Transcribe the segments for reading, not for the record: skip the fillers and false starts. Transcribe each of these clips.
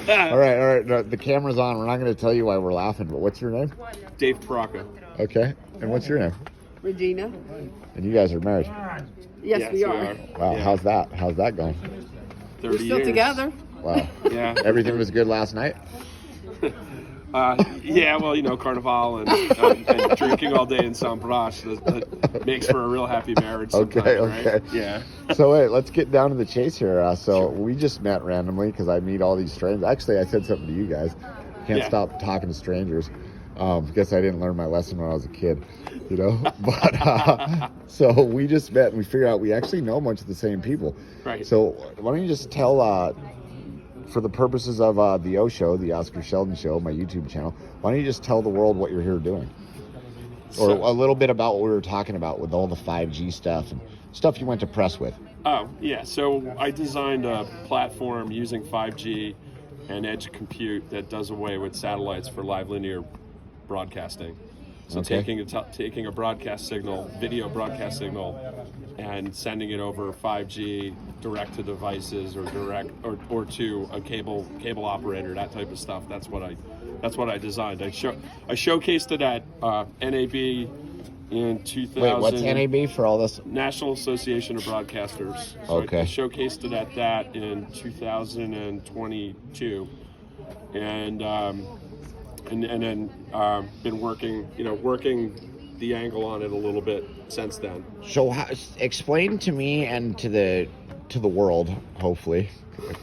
All right. No, the camera's on. We're not going to tell you why we're laughing, but what's your name? Dave Pirrocci. Okay. And what's your name? Regina. And you guys are married. Yes, we are. Wow, Yeah. how's that? How's that going? 30 We're still years. together. Wow. Yeah. Everything was good last night? Yeah, well, Carnival and drinking all day in San Bras that makes for a real happy marriage sometimes, Okay. right? Yeah. So wait, let's get down to the chase here. So we just met randomly because I meet all these strangers. Actually, I said something to you guys. Can't stop talking to strangers. Guess I didn't learn my lesson when I was a kid, But so we just met and we figured out we actually know a bunch of the same people. Right. So why don't you just tell, for the purposes of the O Show, the Oscar Sheldon Show, my YouTube channel, why don't you just tell the world what you're here doing? Or a little bit about what we were talking about with all the 5G stuff and stuff you went to press with. Oh, yeah. So I designed a platform using 5G and edge compute that does away with satellites for live linear broadcasting. So taking a broadcast signal, video broadcast signal, and sending it over 5G direct to devices or or to a cable operator, that type of stuff. That's what I designed. I showcased it at NAB in 2000. Wait, what's NAB for all this? National Association of Broadcasters. So Okay. I showcased it at that in 2022, and then been working the angle on it a little bit since then. So explain to me and to the world, hopefully,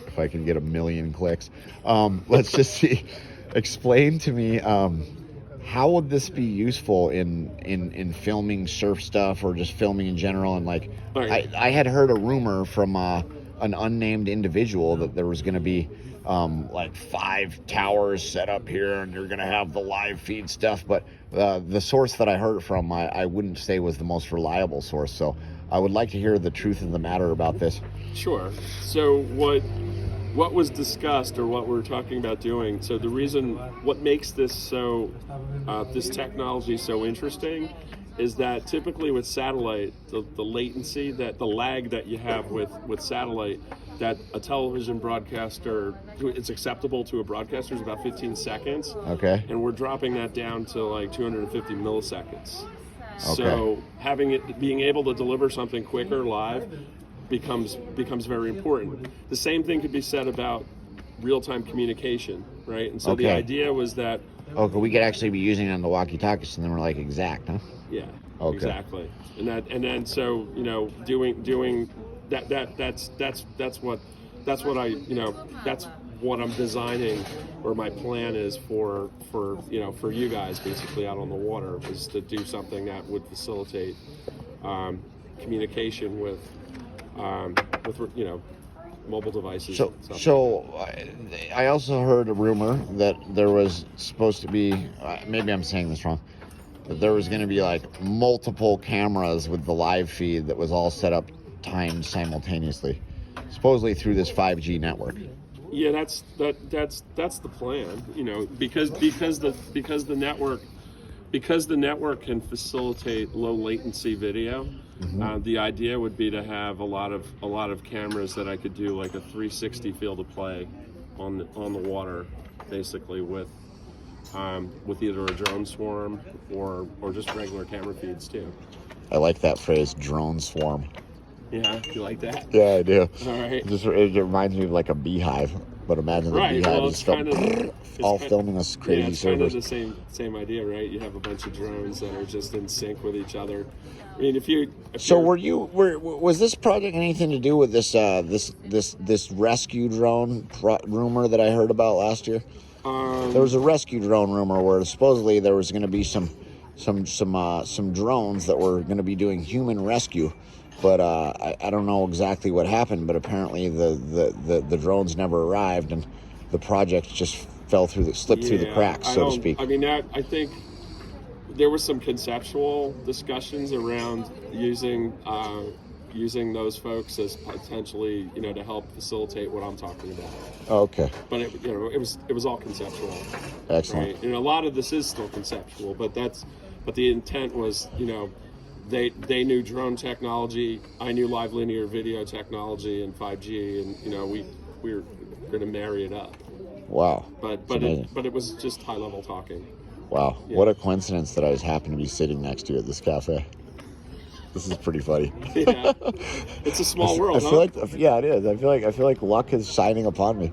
if I can get 1 million clicks. Let's just see. Explain to me how would this be useful in filming surf stuff or just filming in general? And I had heard a rumor from an unnamed individual that there was going to be 5 towers set up here and you're going to have the live feed stuff. But the source that I heard it from, I wouldn't say was the most reliable source. So I would like to hear the truth of the matter about this. Sure. So what was discussed or what we're talking about doing, so the reason, what makes this this technology so interesting is that typically with satellite, the latency, the lag that you have with satellite, that a television broadcaster, it's acceptable to a broadcaster, is about 15 seconds. Okay. And we're dropping that down to like 250 milliseconds. Okay. So being able to deliver something quicker live becomes very important. The same thing could be said about real-time communication, right? And so the idea was that we could actually be using it on the walkie-talkies, and then we're like, exact, huh? yeah, Okay. exactly. And then so doing that's what I'm designing, or my plan is for you guys basically out on the water, is to do something that would facilitate communication with mobile devices. So I also heard a rumor that there was supposed to be, maybe I'm saying this wrong, that there was going to be like multiple cameras with the live feed that was all set up, timed simultaneously, supposedly through this 5G network. Yeah, that's the plan. Because the network can facilitate low latency video. Mm-hmm. The idea would be to have a lot of cameras that I could do like a 360 field of play on the water, basically with either a drone swarm or just regular camera feeds too. I like that phrase, drone swarm. Yeah, you like that? Yeah, I do. All right. It reminds me of like a beehive, but imagine the beehive is filming us crazy it's kind of servers. the same idea, right? You have a bunch of drones that are just in sync with each other. I mean, was this project anything to do with this rescue drone rumor that I heard about last year? There was a rescue drone rumor where supposedly there was going to be some drones that were going to be doing human rescue, but I don't know exactly what happened. But apparently the drones never arrived, and the project just slipped through the cracks, so to speak. I mean, I think there was some conceptual discussions around using those folks as potentially, to help facilitate what I'm talking about. Okay. But it was all conceptual. Excellent. Right? And a lot of this is still conceptual, but the intent was, they knew drone technology, I knew live linear video technology and 5G, and we were going to marry it up. Wow. But it was just high level talking. Wow. Yeah. What a coincidence that I just happened to be sitting next to you at this cafe. This is pretty funny. Yeah. It's a small world, I feel like, yeah, it is. I feel like luck is shining upon me.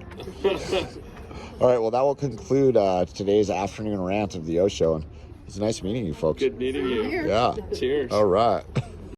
All right, well, that will conclude today's afternoon rant of the O Show. And it's nice meeting you folks. Good meeting you. Here. Yeah. Cheers. All right.